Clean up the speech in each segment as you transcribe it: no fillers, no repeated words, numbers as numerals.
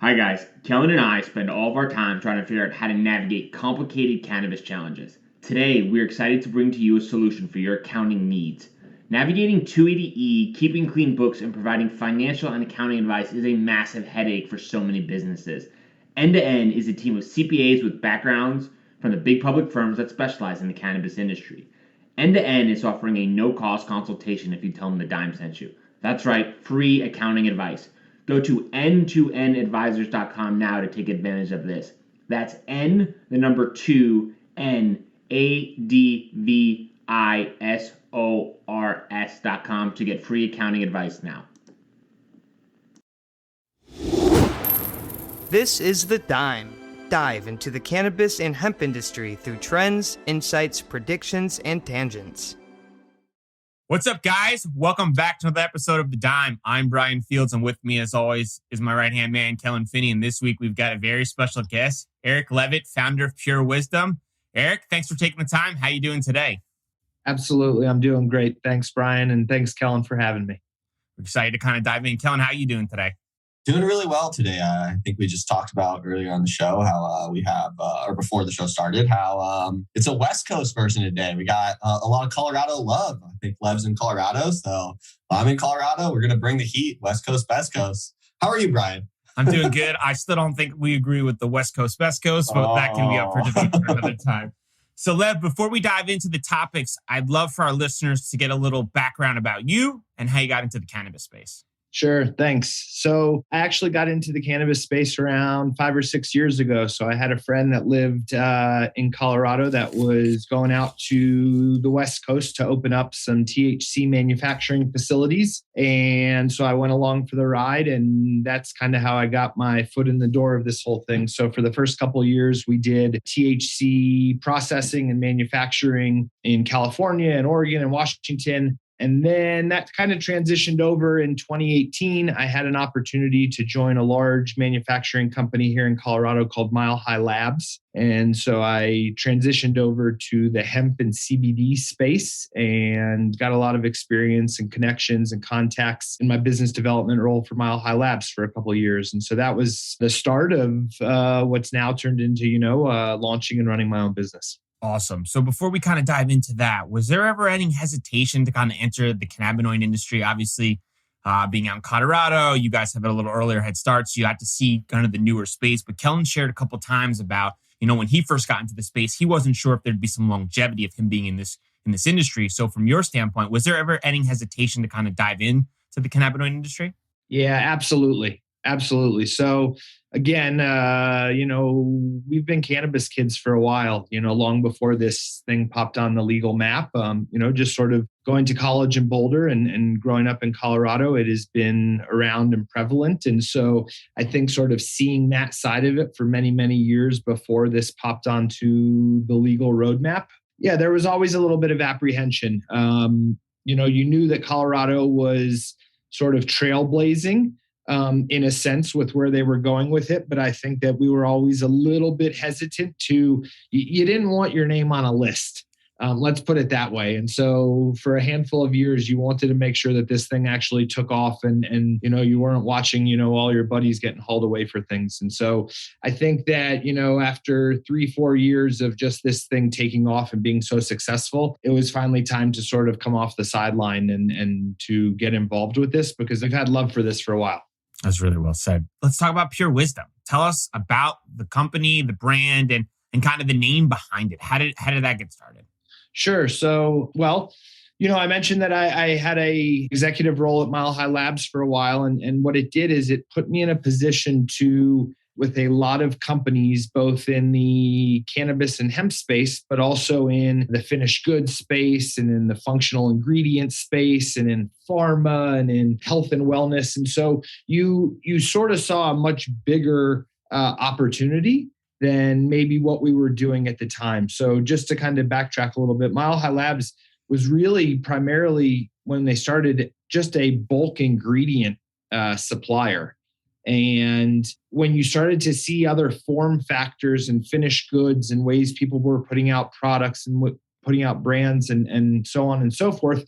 Hi guys, Kellen and I spend all of our time trying to figure out how to navigate complicated cannabis challenges. Today, we're excited to bring to you a solution for your accounting needs. Navigating 280E, keeping clean books, and providing financial and accounting advice is a massive headache for so many businesses. End to End is a team of CPAs with backgrounds from the big public firms that specialize in the cannabis industry. End to End is offering a no-cost consultation if you tell them the dime sent you. That's right, free accounting advice. Go to n2nadvisors.com now to take advantage of this. That's N, the number 2, NADVISORS.com to get free accounting advice now. This is The Dime. Dive into the cannabis and hemp industry through trends, insights, predictions, and tangents. What's up, guys? Welcome back to another episode of The Dime. I'm Brian Fields, and with me, as always, is my right-hand man, Kellen Finney. And this week, we've got a very special guest, Eric Levitt, founder of Pure Wisdom. Eric, thanks for taking the time. How are you doing today? Absolutely. I'm doing great. Thanks, Brian, and thanks, Kellen, for having me. We're excited to kind of dive in. Kellen, how are you doing today? Doing really well today. I think we just talked about earlier on the show how we have, or before the show started, how it's a West Coast version today. We got a lot of Colorado love. I think Lev's in Colorado, so I'm in Colorado. We're going to bring the heat, West Coast, Best Coast. How are you, Brian? I'm doing good. I still don't think we agree with the West Coast, Best Coast, but that can be up for debate for another time. So, Lev, before we dive into the topics, I'd love for our listeners to get a little background about you and how you got into the cannabis space. Sure. Thanks. So I actually got into the cannabis space around 5 or 6 years ago. So I had a friend that lived in Colorado that was going out to the West Coast to open up some THC manufacturing facilities. And so I went along for the ride, and that's kind of how I got my foot in the door of this whole thing. So for the first couple of years, we did THC processing and manufacturing in California and Oregon and Washington. And then that kind of transitioned over in 2018. I had an opportunity to join a large manufacturing company here in Colorado called Mile High Labs. And so I transitioned over to the hemp and CBD space and got a lot of experience and connections and contacts in my business development role for Mile High Labs for a couple of years. And so that was the start of what's now turned into, launching and running my own business. Awesome. So before we kind of dive into that, was there ever any hesitation to kind of enter the cannabinoid industry? Obviously, being out in Colorado, you guys have a little earlier head start, so you had to see kind of the newer space. But Kellen shared a couple of times about, when he first got into the space, he wasn't sure if there'd be some longevity of him being in this industry. So from your standpoint, was there ever any hesitation to kind of dive in to the cannabinoid industry? Yeah, absolutely. Absolutely. So again, we've been cannabis kids for a while, long before this thing popped on the legal map, just sort of going to college in Boulder and growing up in Colorado, it has been around and prevalent. And so I think sort of seeing that side of it for many, many years before this popped onto the legal roadmap. Yeah, there was always a little bit of apprehension. You knew that Colorado was sort of trailblazing in a sense with where they were going with it. But I think that we were always a little bbit hesitant you didn't want your name on a list. Let's put it that way. And so for a handful of years, you wanted to make sure that this thing actually took off and you weren't watching, all your buddies getting hauled away for things. And so I think that, after 3-4 years of just this thing taking off and being so successful, it was finally time to sort of come off the sideline and to get involved with this because I've had love for this for a while. That's really well said. Let's talk about Pure Wisdom. Tell us about the company, the brand, and kind of the name behind it. How did that get started? Sure. So, I mentioned that I had a executive role at Mile High Labs for a while. And what it did is it put me in a position with a lot of companies, both in the cannabis and hemp space, but also in the finished goods space and in the functional ingredient space and in pharma and in health and wellness. And so you sort of saw a much bigger opportunity than maybe what we were doing at the time. So just to kind of backtrack a little bit, Mile High Labs was really primarily, when they started, just a bulk ingredient supplier. And when you started to see other form factors and finished goods and ways people were putting out products and putting out brands and so on and so forth,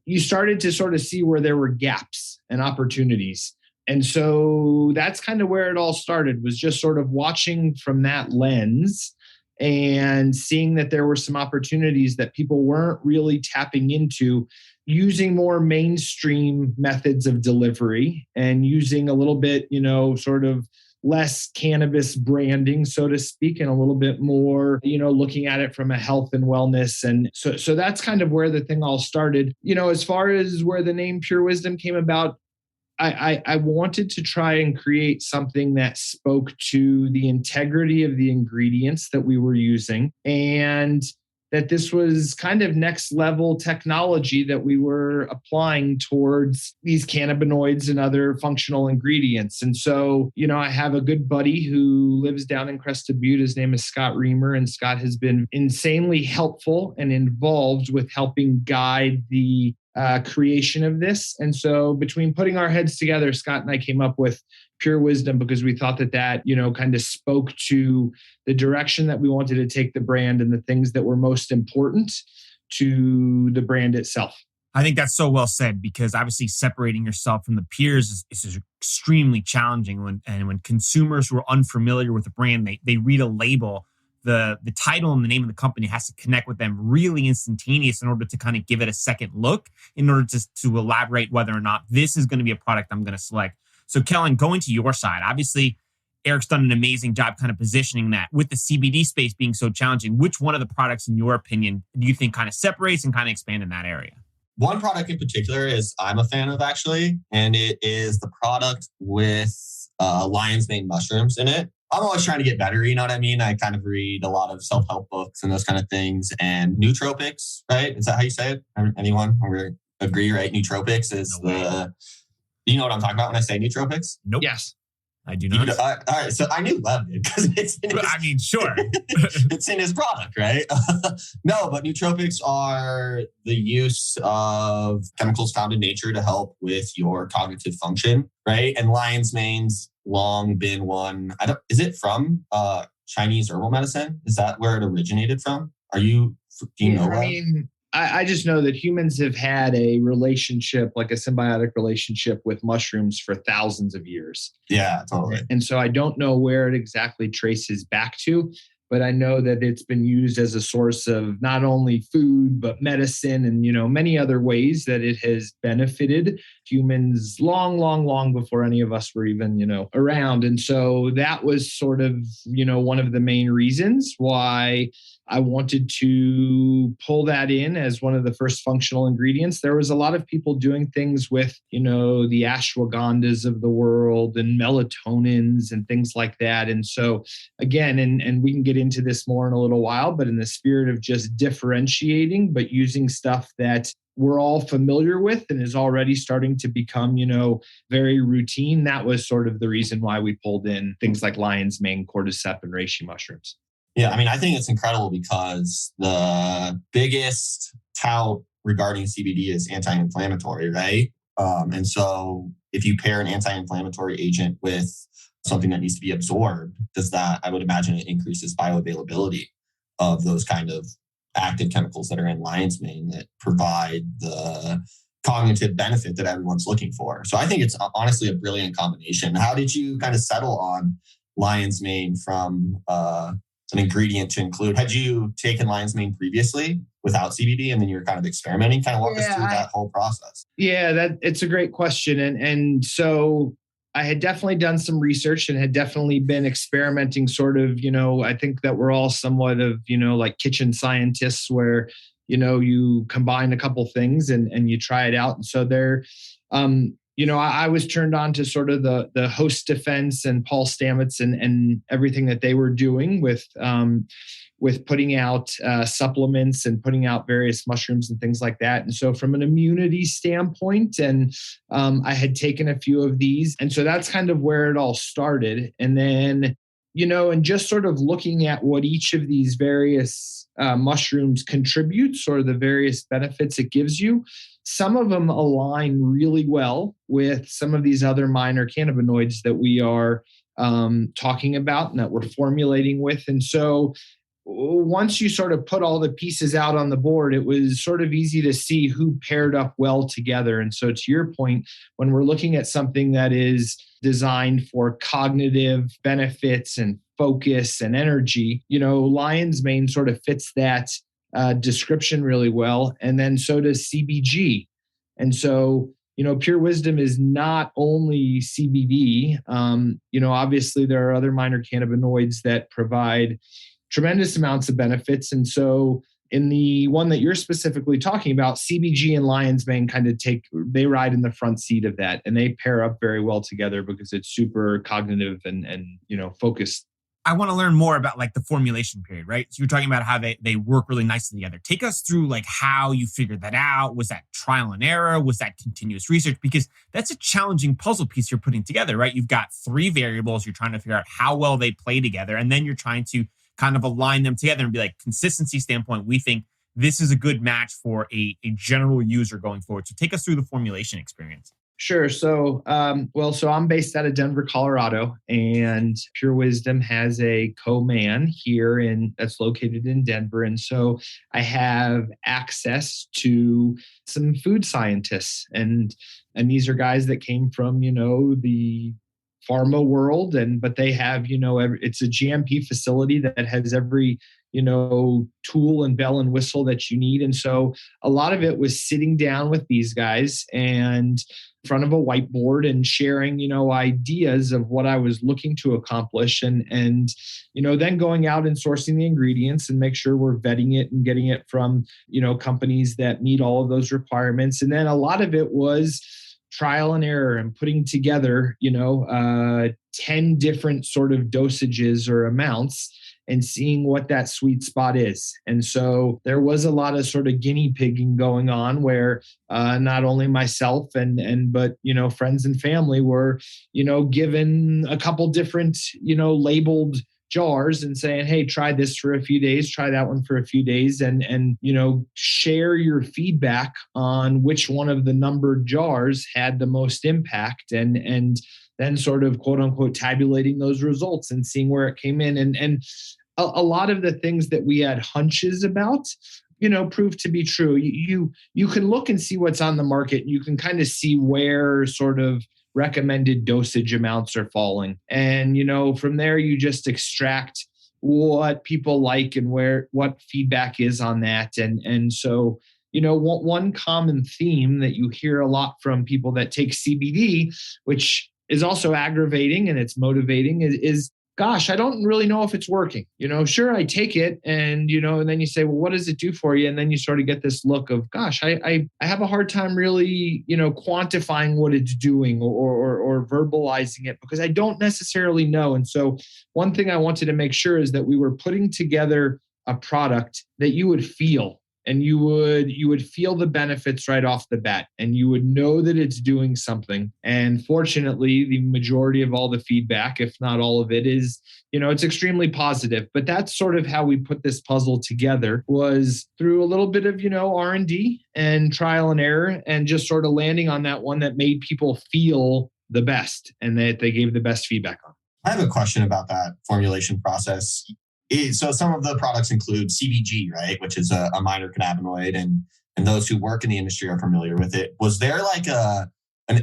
you started to sort of see where there were gaps and opportunities. And so that's kind of where it all started, was just sort of watching from that lens and seeing that there were some opportunities that people weren't really tapping into, using more mainstream methods of delivery and using a little bit, sort of less cannabis branding, so to speak, and a little bit more, looking at it from a health and wellness. And so that's kind of where the thing all started. As far as where the name Pure Wisdom came about, I wanted to try and create something that spoke to the integrity of the ingredients that we were using, and that this was kind of next level technology that we were applying towards these cannabinoids and other functional ingredients. And so, I have a good buddy who lives down in Crested Butte. His name is Scott Reamer, and Scott has been insanely helpful and involved with helping guide the creation of this. And so between putting our heads together, Scott and I came up with Pure Wisdom because we thought that kind of spoke to the direction that we wanted to take the brand and the things that were most important to the brand itself. I think that's so well said, because obviously separating yourself from the peers is extremely challenging. When consumers who are unfamiliar with the brand, they read a label, the title and the name of the company has to connect with them really instantaneous in order to kind of give it a second look, in order to elaborate whether or not this is going to be a product I'm going to select. So Kellen, going to your side, obviously Eric's done an amazing job kind of positioning that. With the CBD space being so challenging, which one of the products, in your opinion, do you think kind of separates and kind of expand in that area? One product in particular is I'm a fan of, actually, and it is the product with lion's mane mushrooms in it. I'm always trying to get better, you know what I mean? I kind of read a lot of self-help books and those kind of things. And nootropics, right? Is that how you say it? Anyone agree, right? Nootropics is you know what I'm talking about when I say nootropics? Nope. Yes. I do not. All right. So I knew Levitt because it's in his, sure. it's in his product, right? No, but nootropics are the use of chemicals found in nature to help with your cognitive function, right? And lion's mane's long been one. Is it from Chinese herbal medicine? Is that where it originated from? Do you know that? I just know that humans have had a relationship, like a symbiotic relationship with mushrooms for thousands of years. Yeah, totally. And so I don't know where it exactly traces back to, but I know that it's been used as a source of not only food, but medicine and, many other ways that it has benefited humans long before any of us were even, around. And so that was sort of, one of the main reasons why I wanted to pull that in as one of the first functional ingredients. There was a lot of people doing things with, the ashwagandhas of the world and melatonins and things like that. And so again, and we can get into this more in a little while, but in the spirit of just differentiating, but using stuff that we're all familiar with and is already starting to become, very routine. That was sort of the reason why we pulled in things like lion's mane, cordyceps, and reishi mushrooms. Yeah, I think it's incredible because the biggest tout regarding CBD is anti-inflammatory, right? And so if you pair an anti-inflammatory agent with something that needs to be absorbed, I would imagine it increases bioavailability of those kind of active chemicals that are in lion's mane that provide the cognitive benefit that everyone's looking for. So I think it's honestly a brilliant combination. How did you kind of settle on lion's mane from an ingredient to include? Had you taken lion's mane previously without CBD and then you're kind of experimenting? Kind of walk us through that whole process. Yeah, it's a great question. And so I had definitely done some research and had definitely been experimenting sort of, I think that we're all somewhat of, like kitchen scientists where, you combine a couple things and you try it out. And so there, I was turned on to sort of the host defense and Paul Stamets and everything that they were doing with putting out supplements and putting out various mushrooms and things like that. And so from an immunity standpoint, and I had taken a few of these. And so that's kind of where it all started. And then, and just sort of looking at what each of these various mushrooms contributes or the various benefits it gives you. Some of them align really well with some of these other minor cannabinoids that we are talking about and that we're formulating with. And so once you sort of put all the pieces out on the board, it was sort of easy to see who paired up well together. And so to your point, when we're looking at something that is designed for cognitive benefits and focus and energy, lion's mane sort of fits that description really well. And then so does CBG. And so, Pure Wisdom is not only CBD. Obviously there are other minor cannabinoids that provide tremendous amounts of benefits. And so in the one that you're specifically talking about, CBG and lion's mane they ride in the front seat of that, and they pair up very well together because it's super cognitive and focused. I want to learn more about like the formulation period, right? So you're talking about how they work really nicely together. Take us through like how you figured that out. Was that trial and error? Was that continuous research? Because that's a challenging puzzle piece you're putting together, right? You've got 3 variables. You're trying to figure out how well they play together. And then you're trying to kind of align them together and be like, consistency standpoint, we think this is a good match for a general user going forward. So take us through the formulation experience. Sure. So, so I'm based out of Denver, Colorado, and Pure Wisdom has a co-man here that's located in Denver. And so I have access to some food scientists, and these are guys that came from, the pharma world, but they have, it's a GMP facility that has every, tool and bell and whistle that you need. And so a lot of it was sitting down with these guys and in front of a whiteboard and sharing, ideas of what I was looking to accomplish, and then going out and sourcing the ingredients and make sure we're vetting it and getting it from, companies that meet all of those requirements. And then a lot of it was trial and error and putting together, 10 different sort of dosages or amounts and seeing what that sweet spot is. And so there was a lot of sort of guinea pigging going on where not only myself but friends and family were, given a couple different, labeled jars and saying, hey, try this for a few days, try that one for a few days, and share your feedback on which one of the numbered jars had the most impact, and then sort of quote unquote tabulating those results and seeing where it came in. And a lot of the things that we had hunches about, proved to be true. You can look and see what's on the market. You can kind of see where sort of recommended dosage amounts are falling. And, from there, you just extract what people like and what feedback is on that. And so, one common theme that you hear a lot from people that take CBD, which is also aggravating and it's motivating, is gosh, I don't really know if it's working. Sure, I take it, and and then you say, well, what does it do for you? And then you sort of get this look of, gosh, I have a hard time really, quantifying what it's doing or verbalizing it because I don't necessarily know. And so one thing I wanted to make sure is that we were putting together a product that you would feel. And you would feel the benefits right off the bat, and you would know that it's doing something. And fortunately, the majority of all the feedback, if not all of it, is, it's extremely positive. But that's sort of how we put this puzzle together, was through a little bit of, R&D and trial and error, and just sort of landing on that one that made people feel the best and that they gave the best feedback on. I have a question about that formulation process. So some of the products include CBG, right, which is a minor cannabinoid, and those who work in the industry are familiar with it. Was there like an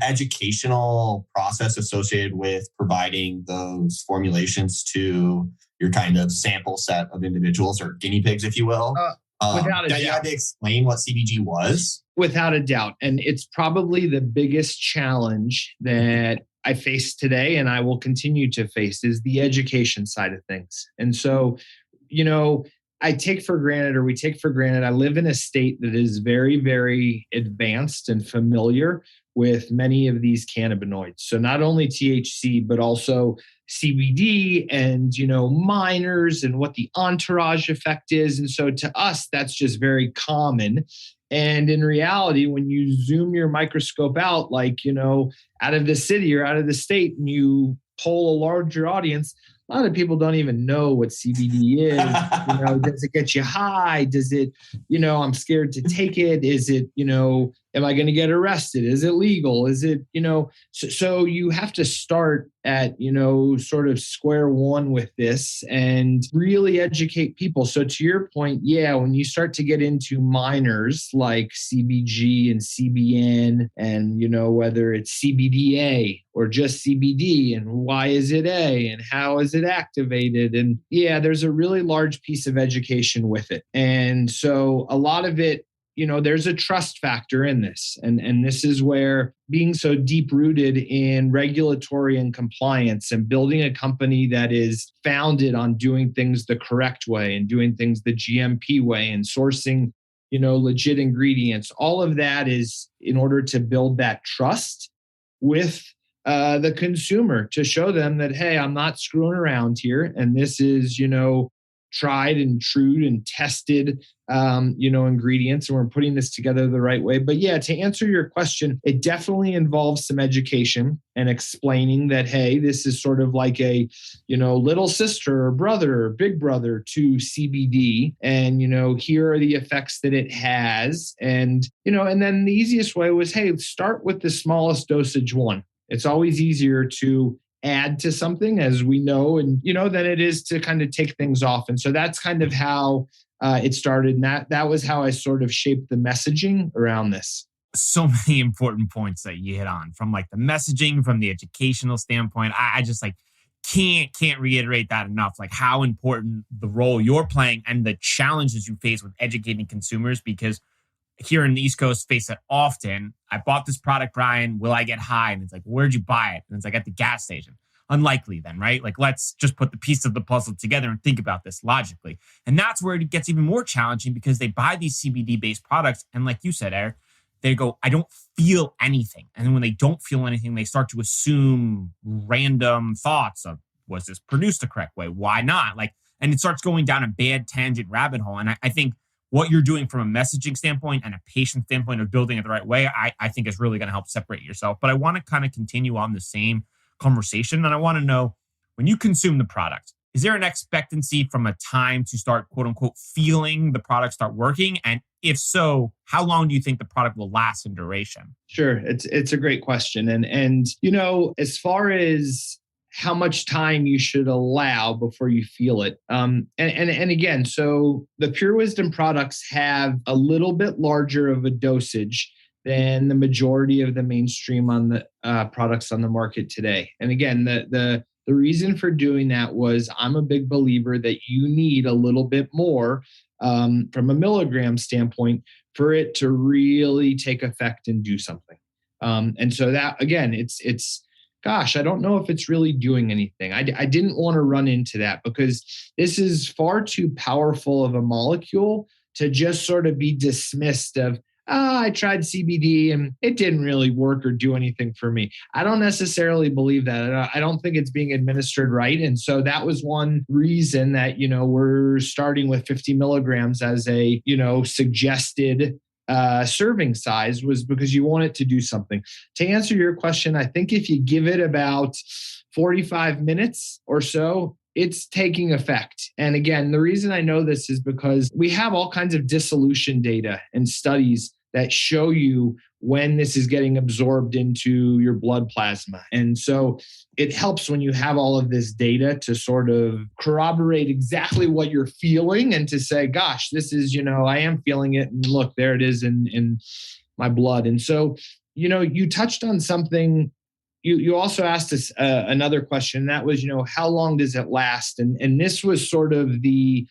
educational process associated with providing those formulations to your kind of sample set of individuals, or guinea pigs, if you will? Without a doubt. You had to explain what CBG was? Without a doubt. And it's probably the biggest challenge that I face today, and I will continue to face, is the education side of things. And so, we take for granted, I live in a state that is very, very advanced and familiar with many of these cannabinoids. So not only THC, but also CBD and, minors and what the entourage effect is. And so to us, that's just very common. And in reality, when you zoom your microscope out, out of the city or out of the state, and you poll a larger audience, a lot of people don't even know what CBD is. Does it get you high? Does it, I'm scared to take it. Is it, Am I going to get arrested? Is it legal? Is it, so you have to start at, sort of square one with this and really educate people. So to your point, when you start to get into minors like CBG and CBN and, whether it's CBDA or just CBD and why is it A and how is it activated? And there's a really large piece of education with it. And so a lot of it, there's a trust factor in this. And this is where being so deep rooted in regulatory and compliance and building a company that is founded on doing things the correct way and doing things the GMP way and sourcing, legit ingredients, all of that is in order to build that trust with the consumer to show them that, hey, I'm not screwing around here. And this is, tried and true and tested, ingredients, and we're putting this together the right way. But to answer your question, it definitely involves some education and explaining that, hey, this is sort of like a, little sister or brother or big brother to CBD. And, here are the effects that it has. And, and then the easiest way was, hey, start with the smallest dosage one. It's always easier to add to something, as we know, and than it is to kind of take things off. And so that's kind of how it started. And that was how I sort of shaped the messaging around this. So many important points that you hit on, from like the messaging, from the educational standpoint. I just like can't reiterate that enough, like how important the role you're playing and the challenges you face with educating consumers, because here in the East Coast face it often. I bought this product, Brian. Will I get high? And it's like, where'd you buy it? And it's like, at the gas station. Unlikely then, right? Like, let's just put the piece of the puzzle together and think about this logically. And that's where it gets even more challenging, because they buy these CBD-based products. And like you said, Eric, they go, I don't feel anything. And then when they don't feel anything, they start to assume random thoughts of, was this produced the correct way? Why not? And it starts going down a bad tangent rabbit hole. And I think what you're doing from a messaging standpoint and a patient standpoint of building it the right way, I think is really going to help separate yourself. But I want to kind of continue on the same conversation. And I want to know, when you consume the product, is there an expectancy from a time to start, quote unquote, feeling the product start working? And if so, how long do you think the product will last in duration? Sure. It's a great question. And as far as how much time you should allow before you feel it. And again, so the Pure Wisdom products have a little bit larger of a dosage than the majority of the mainstream on the products on the market today. And again, the reason for doing that was, I'm a big believer that you need a little bit more from a milligram standpoint for it to really take effect and do something. And so that, again, it's gosh, I don't know if it's really doing anything. I didn't want to run into that, because this is far too powerful of a molecule to just sort of be dismissed of, I tried CBD and it didn't really work or do anything for me. I don't necessarily believe that. I don't think it's being administered right. And so that was one reason that, we're starting with 50 milligrams as a, suggested serving size, was because you want it to do something. To answer your question, I think if you give it about 45 minutes or so, it's taking effect. And again, the reason I know this is because we have all kinds of dissolution data and studies that show you when this is getting absorbed into your blood plasma. And so it helps when you have all of this data to sort of corroborate exactly what you're feeling and to say, gosh, this is, I am feeling it. And look, there it is in my blood. And so, you touched on something. You also asked us another question. That was, how long does it last? And this was sort of the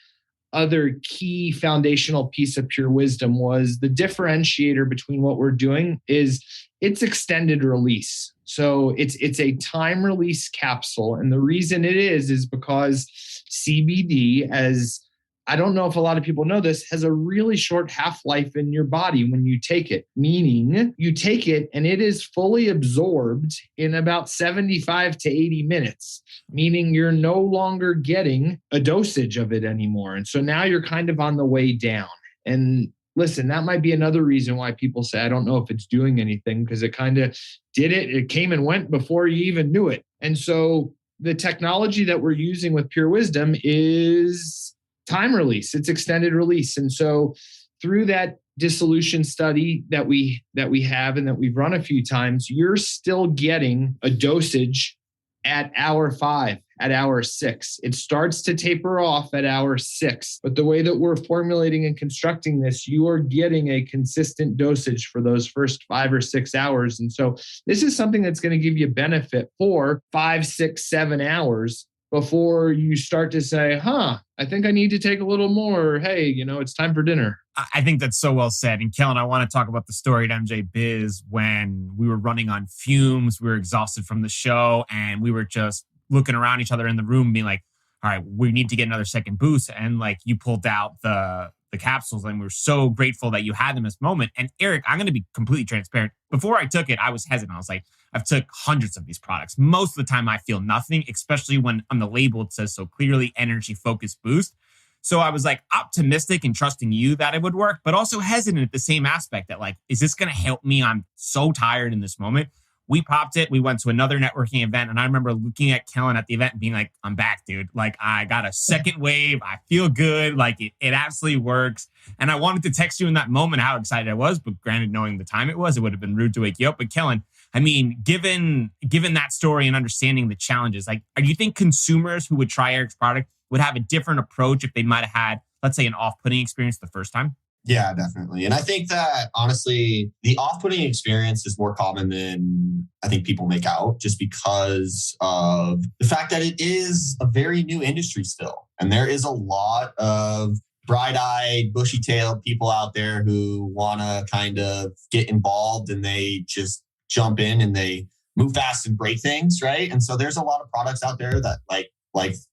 other key foundational piece of Pure Wisdom, was the differentiator between what we're doing is it's extended release. So it's a time release capsule. And the reason it is because CBD, as I don't know if a lot of people know this, has a really short half-life in your body when you take it, meaning you take it and it is fully absorbed in about 75 to 80 minutes, meaning you're no longer getting a dosage of it anymore. And so now you're kind of on the way down. And listen, that might be another reason why people say, I don't know if it's doing anything, because it kind of did it. It came and went before you even knew it. And so the technology that we're using with Pure Wisdom is time release. It's extended release. And so through that dissolution study that we have and that we've run a few times, you're still getting a dosage at hour 5, at hour 6. It starts to taper off at hour 6. But the way that we're formulating and constructing this, you are getting a consistent dosage for those first 5 or 6 hours. And so this is something that's going to give you benefit for 5, 6, 7 hours before you start to say, I think I need to take a little more. Hey, it's time for dinner. I think that's so well said. And Kellen, I want to talk about the story at MJ Biz when we were running on fumes. We were exhausted from the show and we were just looking around each other in the room being like, all right, we need to get another second boost. And like you pulled out the capsules and we were so grateful that you had them at this moment. And Eric, I'm going to be completely transparent. Before I took it, I was hesitant. I was like, I've took hundreds of these products. Most of the time I feel nothing, especially when on the label it says so clearly energy focused boost. So I was like optimistic and trusting you that it would work, but also hesitant at the same aspect that like, is this going to help me? I'm so tired in this moment. We popped it. We went to another networking event. And I remember looking at Kellen at the event and being like, I'm back, dude. Like I got a second wave. I feel good. Like it absolutely works. And I wanted to text you in that moment how excited I was. But granted, knowing the time it would have been rude to wake you up. But Kellen, I mean, given that story and understanding the challenges, like, do you think consumers who would try Eric's product would have a different approach if they might have had, let's say, an off-putting experience the first time? Yeah, definitely. And I think that honestly, the off-putting experience is more common than I think people make out, just because of the fact that it is a very new industry still. And there is a lot of bright-eyed, bushy-tailed people out there who want to kind of get involved and they just jump in and they move fast and break things, right? And so there's a lot of products out there that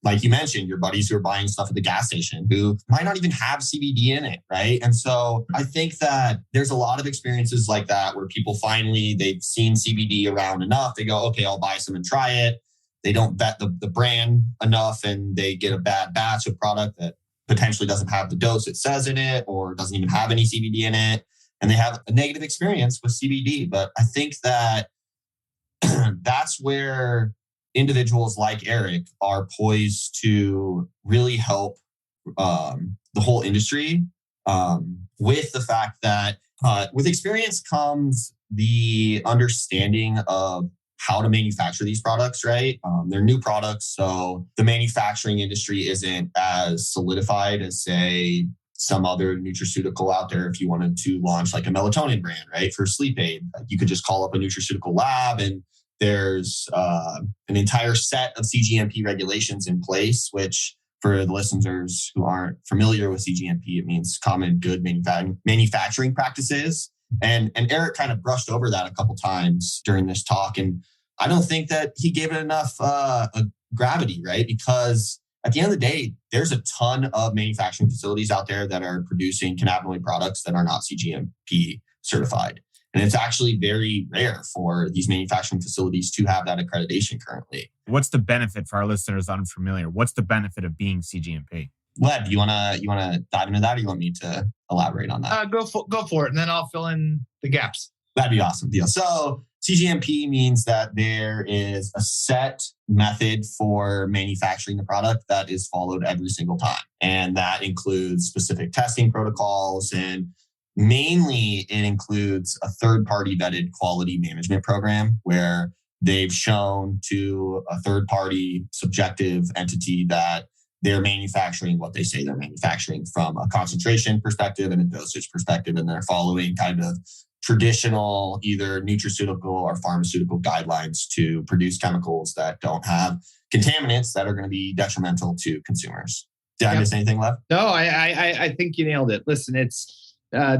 like you mentioned, your buddies who are buying stuff at the gas station who might not even have CBD in it, right? And so I think that there's a lot of experiences like that where people finally, they've seen CBD around enough. They go, okay, I'll buy some and try it. They don't vet the brand enough and they get a bad batch of product that potentially doesn't have the dose it says in it or doesn't even have any CBD in it. And they have a negative experience with CBD. But I think that that's where individuals like Eric are poised to really help the whole industry with the fact that with experience comes the understanding of how to manufacture these products, right? They're new products, so the manufacturing industry isn't as solidified as, say, some other nutraceutical out there. If you wanted to launch like a melatonin brand, right, for sleep aid, you could just call up a nutraceutical lab and there's an entire set of cGMP regulations in place, which for the listeners who aren't familiar with cGMP, it means common good manufacturing practices. And Eric kind of brushed over that a couple times during this talk. And I don't think that he gave it enough gravity, right? Because at the end of the day, there's a ton of manufacturing facilities out there that are producing cannabinoid products that are not cGMP certified. And it's actually very rare for these manufacturing facilities to have that accreditation currently. What's the benefit for our listeners unfamiliar? What's the benefit of being cGMP? Lev, you wanna dive into that, or you want me to elaborate on that? Go for it, and then I'll fill in the gaps. That'd be awesome. Deal. So cGMP means that there is a set method for manufacturing the product that is followed every single time, and that includes specific testing protocols and mainly, it includes a third-party vetted quality management program where they've shown to a third-party subjective entity that they're manufacturing what they say they're manufacturing from a concentration perspective and a dosage perspective, and they're following kind of traditional either nutraceutical or pharmaceutical guidelines to produce chemicals that don't have contaminants that are going to be detrimental to consumers. Did I miss anything, Lev? No, I think you nailed it. Listen, it's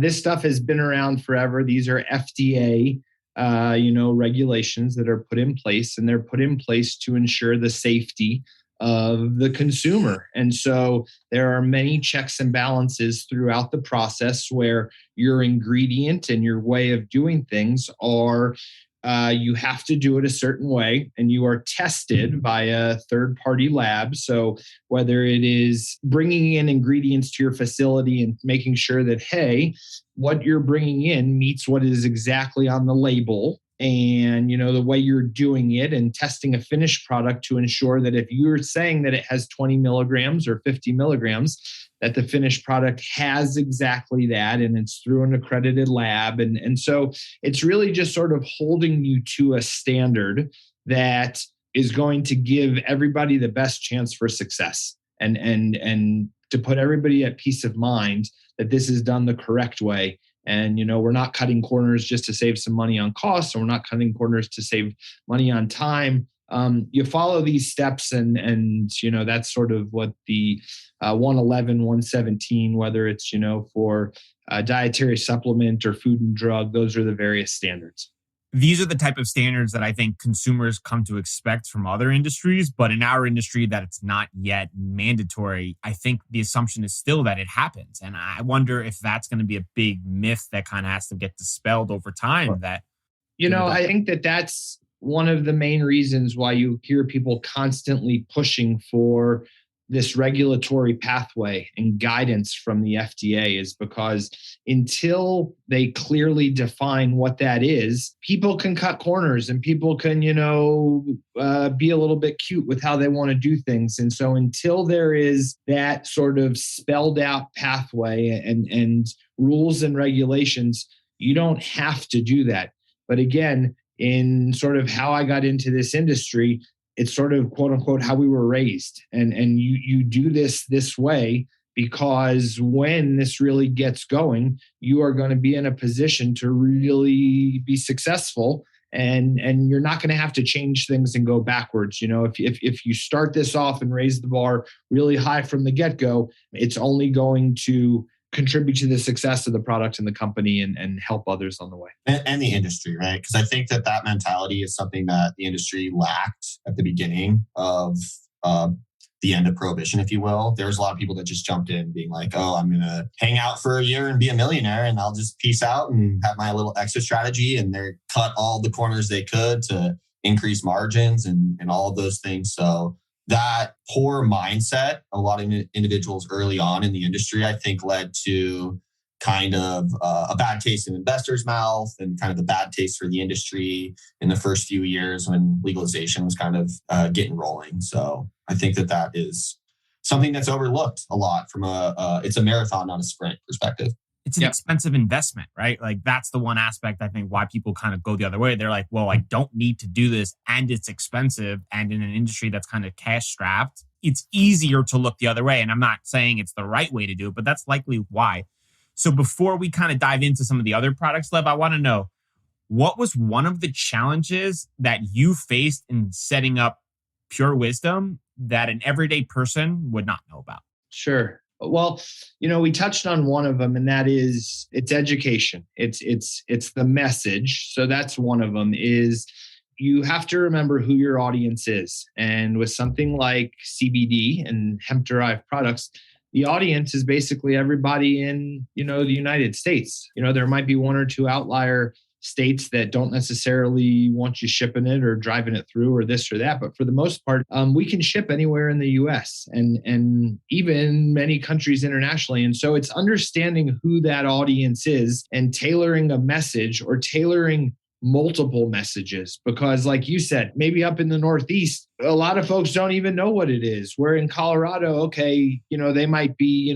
this stuff has been around forever. These are FDA, regulations that are put in place, and they're put in place to ensure the safety of the consumer. And so there are many checks and balances throughout the process where your ingredient and your way of doing things are you have to do it a certain way, and you are tested by a third-party lab. So whether it is bringing in ingredients to your facility and making sure that, hey, what you're bringing in meets what is exactly on the label, and, the way you're doing it and testing a finished product to ensure that if you're saying that it has 20 milligrams or 50 milligrams, that the finished product has exactly that, and it's through an accredited lab. And so it's really just sort of holding you to a standard that is going to give everybody the best chance for success, and to put everybody at peace of mind that this is done the correct way. And, we're not cutting corners just to save some money on costs, or we're not cutting corners to save money on time. You follow these steps, and that's sort of what the 111, 117, whether it's, for a dietary supplement or food and drug, those are the various standards. These are the type of standards that I think consumers come to expect from other industries, but in our industry that it's not yet mandatory. I think the assumption is still that it happens. And I wonder if that's going to be a big myth that kind of has to get dispelled over time. That, I think that that's one of the main reasons why you hear people constantly pushing for this regulatory pathway and guidance from the FDA, is because until they clearly define what that is, people can cut corners and people can, be a little bit cute with how they want to do things. And so until there is that sort of spelled out pathway and rules and regulations, you don't have to do that. But again, in sort of how I got into this industry, it's sort of quote unquote how we were raised. And you do this way because when this really gets going, you are going to be in a position to really be successful. And you're not going to have to change things and go backwards. If you start this off and raise the bar really high from the get-go, it's only going to contribute to the success of the product and the company and help others on the way. And the industry, right? Because I think that mentality is something that the industry lacked at the beginning of the end of prohibition, if you will. There's a lot of people that just jumped in being like, oh, I'm going to hang out for a year and be a millionaire and I'll just peace out and have my little exit strategy. And they cut all the corners they could to increase margins and all of those things. So that poor mindset, a lot of individuals early on in the industry, I think led to kind of a bad taste in investors' mouth and kind of the bad taste for the industry in the first few years when legalization was kind of getting rolling. So I think that is something that's overlooked a lot from it's a marathon, not a sprint perspective. It's an expensive investment, right? Like that's the one aspect I think why people kind of go the other way. They're like, well, I don't need to do this and it's expensive. And in an industry that's kind of cash strapped, it's easier to look the other way. And I'm not saying it's the right way to do it, but that's likely why. So before we kind of dive into some of the other products, Lev, I want to know, what was one of the challenges that you faced in setting up Pure Wisdom that an everyday person would not know about? Sure. Well, we touched on one of them, and that is it's education. It's the message. So that's one of them. Is you have to remember who your audience is, and with something like CBD and hemp-derived products, the audience is basically everybody in the United States. There might be one or two outlier states that don't necessarily want you shipping it or driving it through or this or that. But for the most part, we can ship anywhere in the US and even many countries internationally. And so it's understanding who that audience is and tailoring a message or tailoring multiple messages. Because like you said, maybe up in the Northeast, a lot of folks don't even know what it is. Where in Colorado, okay, they might be,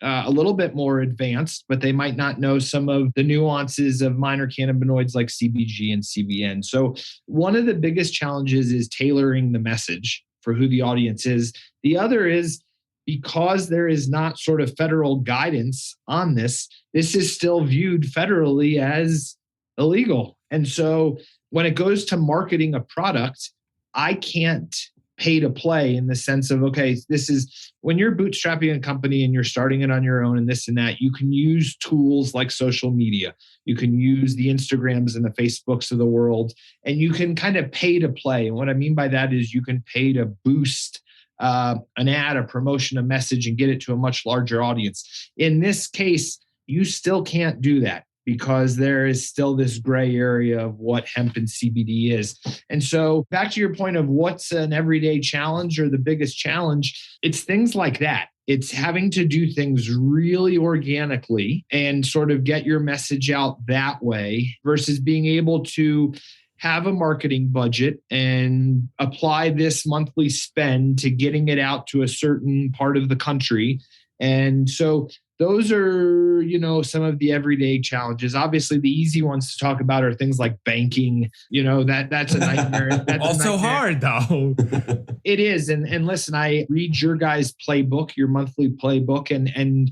a little bit more advanced, but they might not know some of the nuances of minor cannabinoids like CBG and CBN. So one of the biggest challenges is tailoring the message for who the audience is. The other is because there is not sort of federal guidance on this, this is still viewed federally as illegal. And so when it goes to marketing a product, I can't pay to play in the sense of, okay, this is when you're bootstrapping a company and you're starting it on your own and this and that, you can use tools like social media. You can use the Instagrams and the Facebooks of the world, and you can kind of pay to play. And what I mean by that is you can pay to boost an ad, a promotion, a message, and get it to a much larger audience. In this case, you still can't do that, because there is still this gray area of what hemp and CBD is. And so back to your point of what's an everyday challenge or the biggest challenge, it's things like that. It's having to do things really organically and sort of get your message out that way versus being able to have a marketing budget and apply this monthly spend to getting it out to a certain part of the country. And so those are, some of the everyday challenges. Obviously, the easy ones to talk about are things like banking. That's a nightmare. That's also hard, though. It is. And listen, I read your guys' playbook, your monthly playbook, and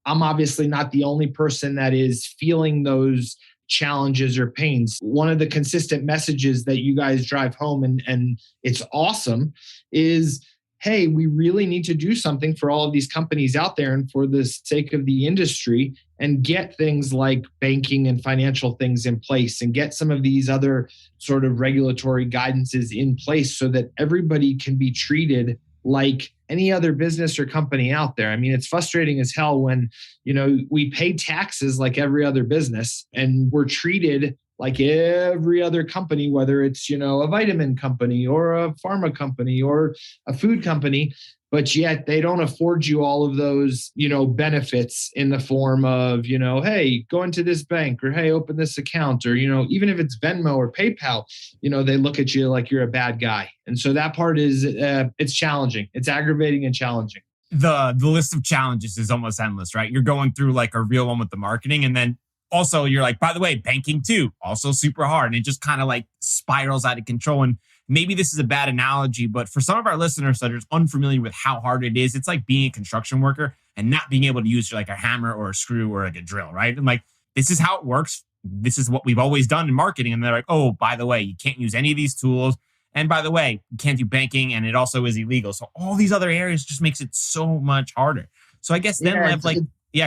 I'm obviously not the only person that is feeling those challenges or pains. One of the consistent messages that you guys drive home, and it's awesome, is, hey, we really need to do something for all of these companies out there and for the sake of the industry, and get things like banking and financial things in place and get some of these other sort of regulatory guidances in place so that everybody can be treated like any other business or company out there. I mean, it's frustrating as hell when, we pay taxes like every other business and we're treated like every other company, whether it's, a vitamin company or a pharma company or a food company, but yet they don't afford you all of those, benefits in the form of, hey, go into this bank, or hey, open this account, or, even if it's Venmo or PayPal, they look at you like you're a bad guy. And so that part is, it's challenging. It's aggravating and challenging. The list of challenges is almost endless, right? You're going through like a real one with the marketing, and then also you're like, by the way, banking too, also super hard. And it just kind of like spirals out of control. And maybe this is a bad analogy, but for some of our listeners that are unfamiliar with how hard it is, it's like being a construction worker and not being able to use like a hammer or a screw or like a drill, right? And like, this is how it works. This is what we've always done in marketing. And they're like, oh, by the way, you can't use any of these tools. And by the way, you can't do banking, and it also is illegal. So all these other areas just makes it so much harder. So I guess then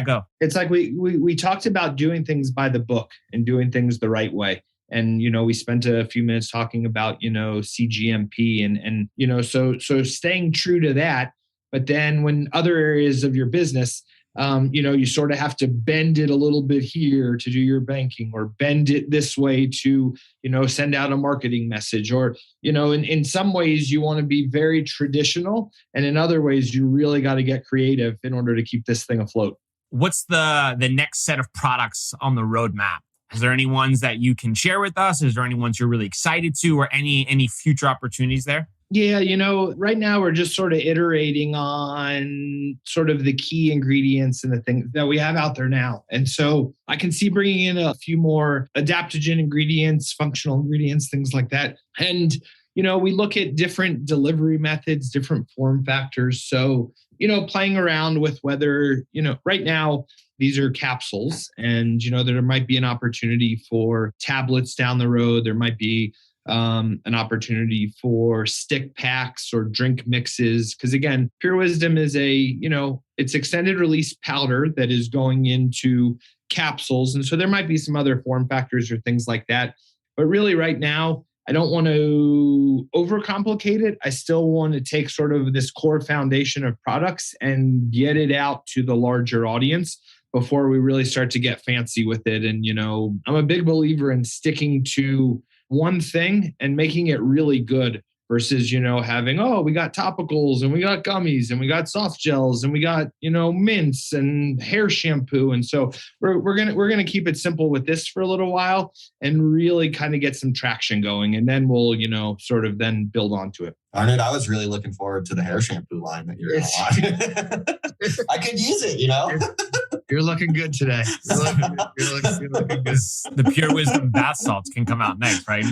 go. It's like we talked about doing things by the book and doing things the right way. And, we spent a few minutes talking about, cGMP and so staying true to that. But then when other areas of your business, you sort of have to bend it a little bit here to do your banking, or bend it this way to, send out a marketing message, or, in some ways you want to be very traditional. And in other ways, you really got to get creative in order to keep this thing afloat. What's the next set of products on the roadmap? Is there any ones that you can share with us? Is there any ones you're really excited to, or any future opportunities there? Yeah, right now we're just sort of iterating on sort of the key ingredients and the things that we have out there now. And so I can see bringing in a few more adaptogen ingredients, functional ingredients, things like that. And, we look at different delivery methods, different form factors. So, playing around with whether, right now, these are capsules, and, there might be an opportunity for tablets down the road. There might be an opportunity for stick packs or drink mixes. Because again, Pure Wisdom is it's extended release powder that is going into capsules. And so there might be some other form factors or things like that. But really right now, I don't want to overcomplicate it. I still want to take sort of this core foundation of products and get it out to the larger audience before we really start to get fancy with it. And, I'm a big believer in sticking to one thing and making it really good versus, having, we got topicals and we got gummies and we got soft gels and we got, mints and hair shampoo. And so we're going to keep it simple with this for a little while and really kind of get some traction going. And then we'll, sort of then build onto it. Arnold, I was really looking forward to the hair shampoo line that you're going to launch. I could use it, You're looking good today. You're looking good. The Pure Wisdom bath salts can come out next, right?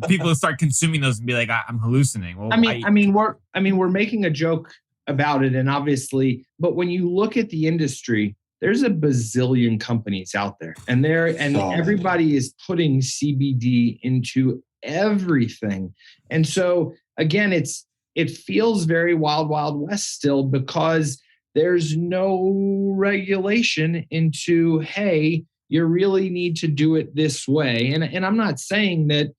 People will start consuming those and be like, I'm hallucinating. Well, we're making a joke about it, and obviously, but when you look at the industry, there's a bazillion companies out there, and everybody is putting CBD into everything. And so again, it feels very wild, wild west still, because there's no regulation into, hey, you really need to do it this way. And I'm not saying that,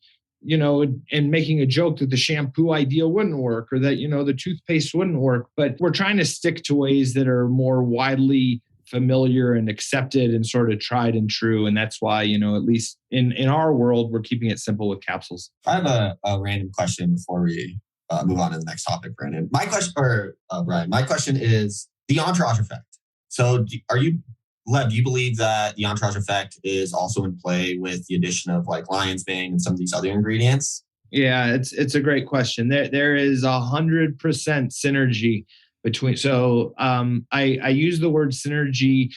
and making a joke that the shampoo idea wouldn't work, or that, the toothpaste wouldn't work, but we're trying to stick to ways that are more widely familiar and accepted and sort of tried and true. And that's why, at least in our world, we're keeping it simple with capsules. I have a random question before we move on to the next topic, Brandon. My question, Brian, my question is, The entourage effect. So Lev, do you believe that the entourage effect is also in play with the addition of like lion's mane and some of these other ingredients? Yeah, it's a great question. There is 100% synergy between. So I use the word synergy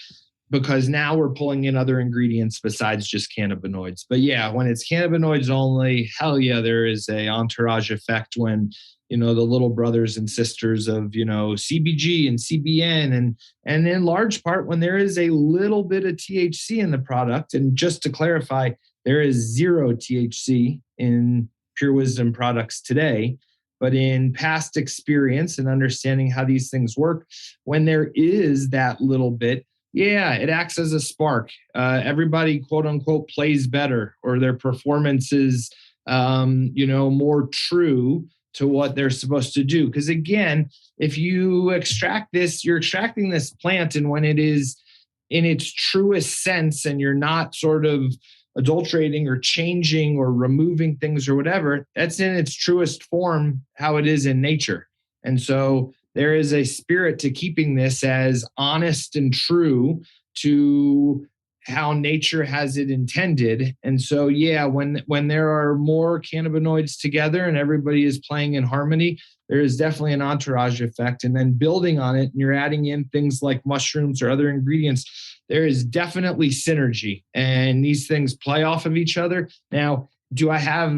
because now we're pulling in other ingredients besides just cannabinoids. But yeah, when it's cannabinoids only, hell yeah, there is a entourage effect when, the little brothers and sisters of, CBG and CBN and in large part when there is a little bit of THC in the product. And just to clarify, there is 0 THC in Pure Wisdom products today. But in past experience and understanding how these things work, when there is that little bit, yeah, it acts as a spark. Everybody, quote unquote, plays better, or their performance is, more true to what they're supposed to do. Because again, if you extract this, you're extracting this plant, and when it is in its truest sense, and you're not sort of adulterating or changing or removing things or whatever, that's in its truest form, how it is in nature. And so there is a spirit to keeping this as honest and true to how nature has it intended. And so, yeah, when there are more cannabinoids together and everybody is playing in harmony, there is definitely an entourage effect. And then building on it, and you're adding in things like mushrooms or other ingredients, there is definitely synergy, and these things play off of each other. Now, do I have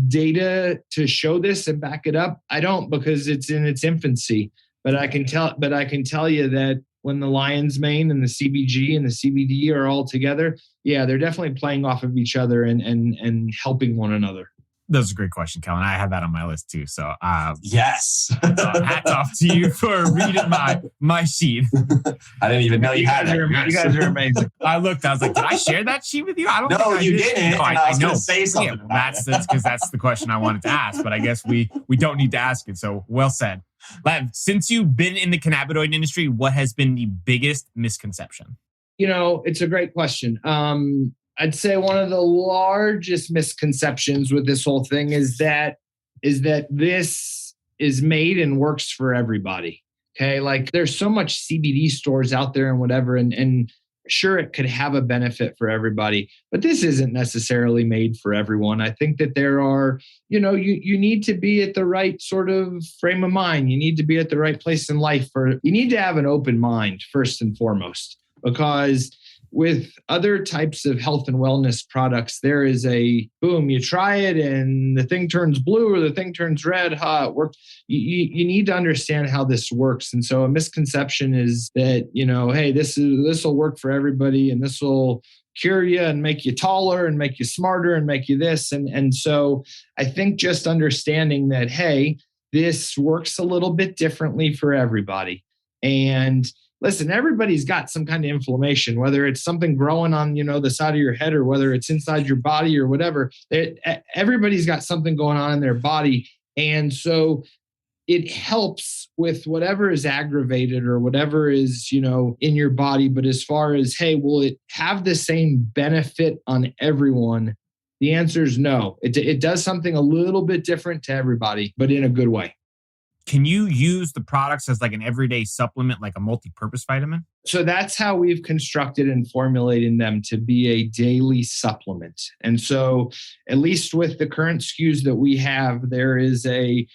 data to show this and back it up? I don't, because it's in its infancy. But I can tell you that when the lion's mane and the CBG and the CBD are all together, yeah, they're definitely playing off of each other and helping one another. That's a great question, Kellen. I had that on my list too. So yes. Hats off to you for reading my sheet. I didn't even know you had it. You guys are amazing. I looked, I was like, did I share that sheet with you? I don't know. No, you didn't. No, I was know. Gonna say something. Yeah, that's because that's the question I wanted to ask, but I guess we don't need to ask it. So well said. Lev, since you've been in the cannabinoid industry, what has been the biggest misconception? It's a great question. I'd say one of the largest misconceptions with this whole thing is that this is made and works for everybody. Okay. Like there's so much CBD stores out there and whatever, and sure, it could have a benefit for everybody, but this isn't necessarily made for everyone. I think that there are, you need to be at the right sort of frame of mind. You need to be at the right place in life, you need to have an open mind first and foremost, because with other types of health and wellness products, there is a boom, you try it and the thing turns blue or the thing turns red. It works. You need to understand how this works. And so a misconception is that, hey, this will work for everybody and this will cure you and make you taller and make you smarter and make you this. And so I think just understanding that, hey, this works a little bit differently for everybody. And listen, everybody's got some kind of inflammation, whether it's something growing on, the side of your head or whether it's inside your body or whatever. Everybody's got something going on in their body. And so it helps with whatever is aggravated or whatever is, in your body. But as far as, hey, will it have the same benefit on everyone? The answer is no. It does something a little bit different to everybody, but in a good way. Can you use the products as like an everyday supplement, like a multi-purpose vitamin? So that's how we've constructed and formulated them to be a daily supplement. And so at least with the current SKUs that we have, there is a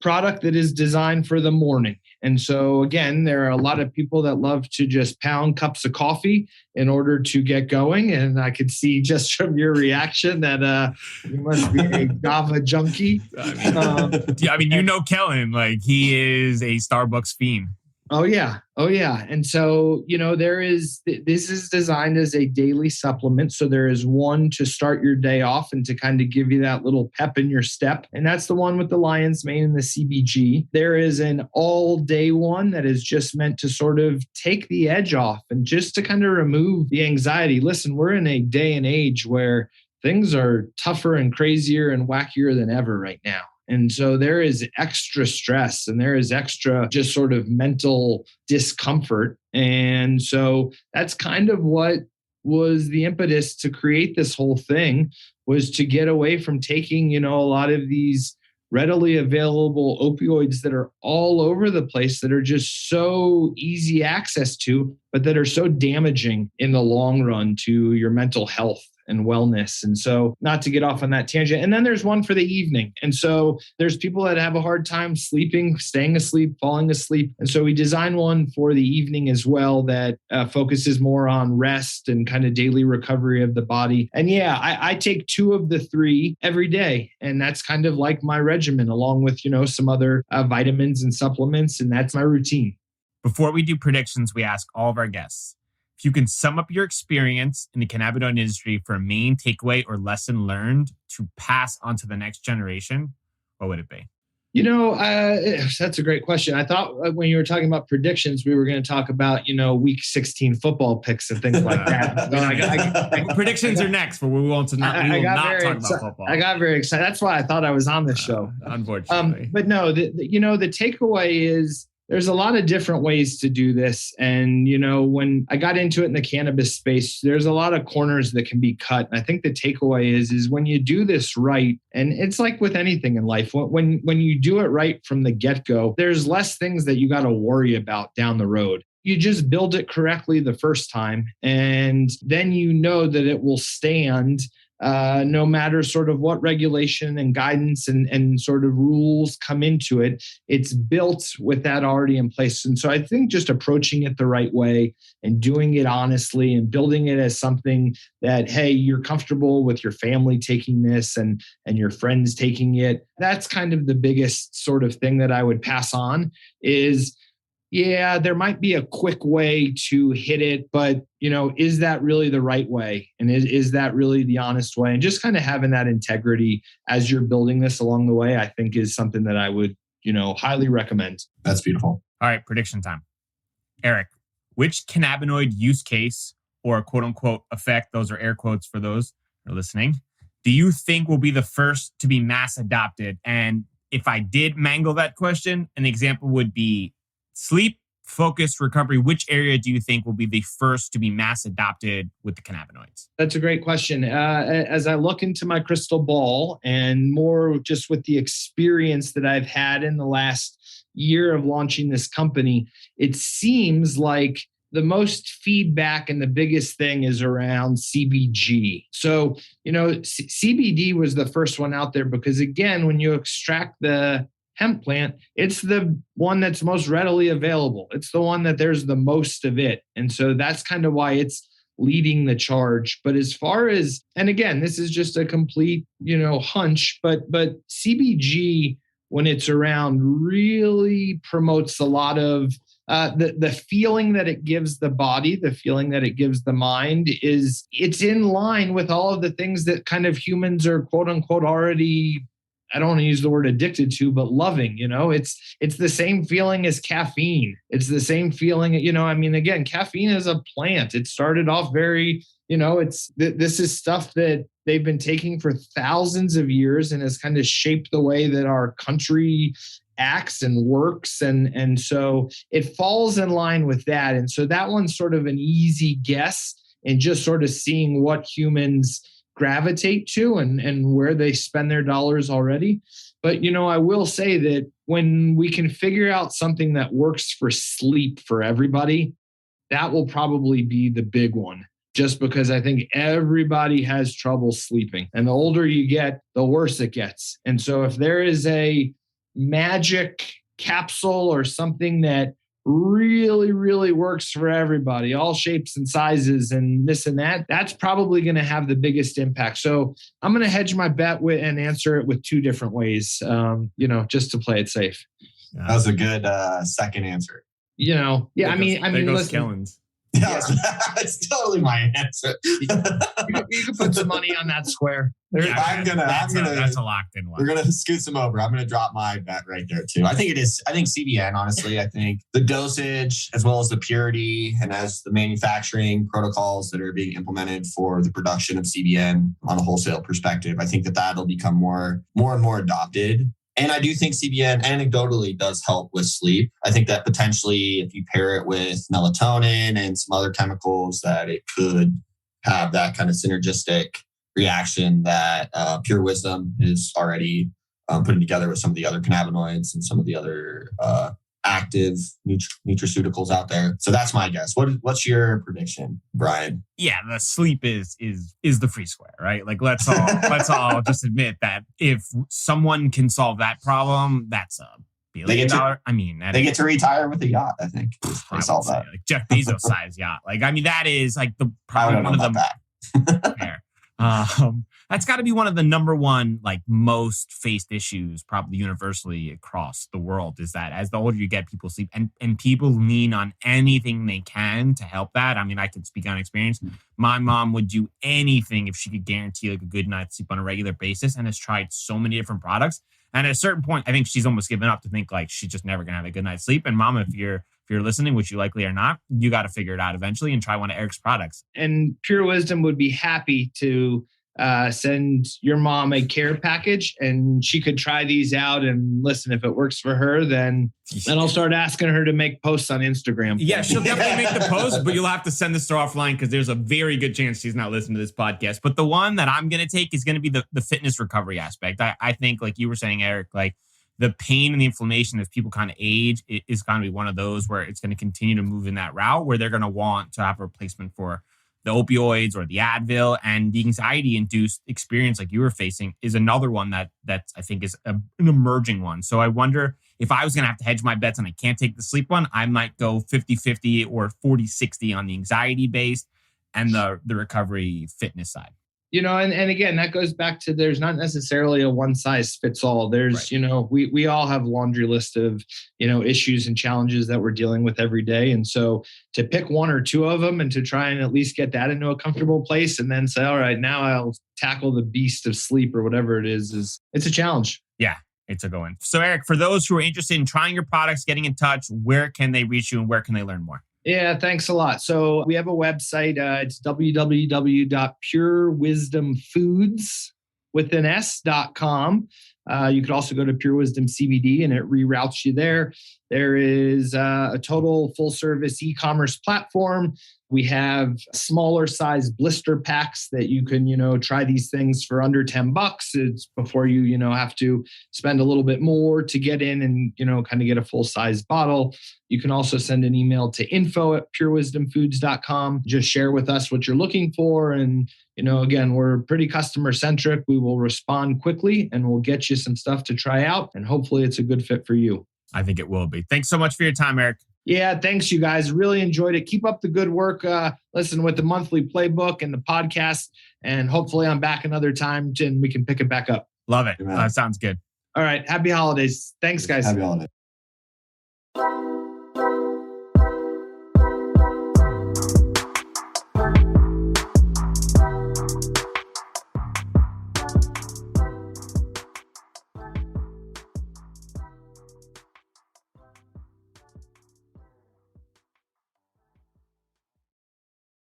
product that is designed for the morning. And so again, there are a lot of people that love to just pound cups of coffee in order to get going. And I could see just from your reaction that you must be a Java junkie. Kellen, like he is a Starbucks fiend. Oh yeah. And so, this is designed as a daily supplement. So there is one to start your day off and to kind of give you that little pep in your step. And that's the one with the lion's mane and the CBG. There is an all day one that is just meant to sort of take the edge off and just to kind of remove the anxiety. Listen, we're in a day and age where things are tougher and crazier and wackier than ever right now. And so there is extra stress and there is extra just sort of mental discomfort. And so that's kind of what was the impetus to create this whole thing, was to get away from taking, a lot of these readily available opioids that are all over the place that are just so easy access to, but that are so damaging in the long run to your mental health and wellness. And so, not to get off on that tangent. And then there's one for the evening. And so there's people that have a hard time sleeping, staying asleep, falling asleep. And so we designed one for the evening as well that focuses more on rest and kind of daily recovery of the body. And yeah, I take 2 of the 3 every day. And that's kind of like my regimen, along with, some other vitamins and supplements. And that's my routine. Before we do predictions, we ask all of our guests, if you can sum up your experience in the cannabinoid industry for a main takeaway or lesson learned to pass on to the next generation, what would it be? That's a great question. I thought when you were talking about predictions, we were going to talk about, week 16 football picks and things like that. Predictions are next, but we will not talk about football. I got very excited. That's why I thought I was on this show. Unfortunately. But no, the takeaway is, there's a lot of different ways to do this. And, when I got into it in the cannabis space, there's a lot of corners that can be cut. And I think the takeaway is when you do this right, and it's like with anything in life, when you do it right from the get-go, there's less things that you got to worry about down the road. You just build it correctly the first time, and then that it will stand no matter sort of what regulation and guidance and sort of rules come into it. It's built with that already in place. And so I think just approaching it the right way and doing it honestly and building it as something that, hey, you're comfortable with your family taking this and your friends taking it. That's kind of the biggest sort of thing that I would pass on is, yeah, there might be a quick way to hit it, but, is that really the right way? And is that really the honest way? And just kind of having that integrity as you're building this along the way, I think is something that I would, highly recommend. That's beautiful. All right, prediction time. Eric, which cannabinoid use case or quote unquote effect, those are air quotes for those who are listening, do you think will be the first to be mass adopted? And if I did mangle that question, an example would be sleep, focus, recovery. Which area do you think will be the first to be mass adopted with the cannabinoids? That's a great question. As I look into my crystal ball and more just with the experience that I've had in the last year of launching this company, it seems like the most feedback and the biggest thing is around CBG. So, CBD was the first one out there because, again, when you extract the hemp plant, it's the one that's most readily available. It's the one that there's the most of it. And so that's kind of why it's leading the charge. But as far as, and again, this is just a complete, hunch, but CBG, when it's around, really promotes a lot of the feeling that it gives the body, the feeling that it gives the mind it's in line with all of the things that kind of humans are quote unquote already, I don't want to use the word addicted to, but loving, it's the same feeling as caffeine. It's the same feeling, again, caffeine is a plant. It started off very, this is stuff that they've been taking for thousands of years and has kind of shaped the way that our country acts and works. And so it falls in line with that. And so that one's sort of an easy guess and just sort of seeing what humans gravitate to and where they spend their dollars already. But, I will say that when we can figure out something that works for sleep for everybody, that will probably be the big one. Just because I think everybody has trouble sleeping. And the older you get, the worse it gets. And so if there is a magic capsule or something that really, really works for everybody, all shapes and sizes and this and that, that's probably going to have the biggest impact. So I'm going to hedge my bet and answer it with 2 different ways, just to play it safe. That was a good second answer. There goes Kellens. Yeah, it's totally my answer. You can put some money on that square. That's a locked in one. We're gonna scoot some over. I'm gonna drop my bet right there too. I think CBN, honestly, I think the dosage as well as the purity and as the manufacturing protocols that are being implemented for the production of CBN on a wholesale perspective, I think that'll become more and more adopted. And I do think CBN anecdotally does help with sleep. I think that potentially if you pair it with melatonin and some other chemicals, that it could have that kind of synergistic reaction that Pure Wisdom is already putting together with some of the other cannabinoids and some of the other active nutraceuticals out there. So that's my guess. What's your prediction, Brian? Yeah, the sleep is the free square, right? Like let's all just admit that if someone can solve that problem, that's a $1 billion. I mean, they get to retire with a yacht. I think they solve that. Like Jeff Bezos size yacht. Like, I mean, that is like probably one of them. Fair. That's got to be one of the number one, like, most faced issues, probably universally across the world, is that as the older you get, people sleep and people lean on anything they can to help that. I mean, I can speak on experience. My mom would do anything if she could guarantee like a good night's sleep on a regular basis, and has tried so many different products. And at a certain point, I think she's almost given up to think like she's just never gonna have a good night's sleep. And Mama, if you're listening, which you likely are not, you got to figure it out eventually and try one of Eric's products. And Pure Wisdom would be happy to send your mom a care package, and she could try these out. And listen, if it works for her, then I'll start asking her to make posts on Instagram. Yeah, she'll definitely make the post, but you'll have to send this to her offline because there's a very good chance she's not listening to this podcast. But the one that I'm going to take is going to be the fitness recovery aspect. I think, like you were saying, Eric, like the pain and the inflammation as people kind of age is going to be one of those where it's going to continue to move in that route, where they're going to want to have a replacement for the opioids or the Advil. And the anxiety-induced experience like you were facing is another one that I think is an emerging one. So I wonder if I was going to have to hedge my bets and I can't take the sleep one, I might go 50-50 or 40-60 on the anxiety-based and the recovery fitness side. You know, and again, that goes back to there's not necessarily a one size fits all. There's, right. You know, we all have a laundry list of, you know, issues and challenges that we're dealing with every day. And so to pick one or two of them and to try and at least get that into a comfortable place and then say, all right, now I'll tackle the beast of sleep or whatever it is it's a challenge. Yeah, it's a go in. So Eric, for those who are interested in trying your products, getting in touch, where can they reach you and where can they learn more? Yeah, thanks a lot. So we have a website. It's www.purewisdomfoods.com. You could also go to Pure Wisdom CBD and it reroutes you there. There is a total full service e-commerce platform. We have smaller size blister packs that you can, you know, try these things for under $10. It's before you, you know, have to spend a little bit more to get in and, you know, kind of get a full size bottle. You can also send an email to info@purewisdomfoods.com. Just share with us what you're looking for. And, you know, again, we're pretty customer centric. We will respond quickly and we'll get you some stuff to try out. And hopefully it's a good fit for you. I think it will be. Thanks so much for your time, Eric. Yeah, thanks, you guys. Really enjoyed it. Keep up the good work. Listen with the monthly playbook and the podcast. And hopefully I'm back another time and we can pick it back up. Love it. Sounds good. All right. Happy holidays. Thanks, guys. Happy holidays.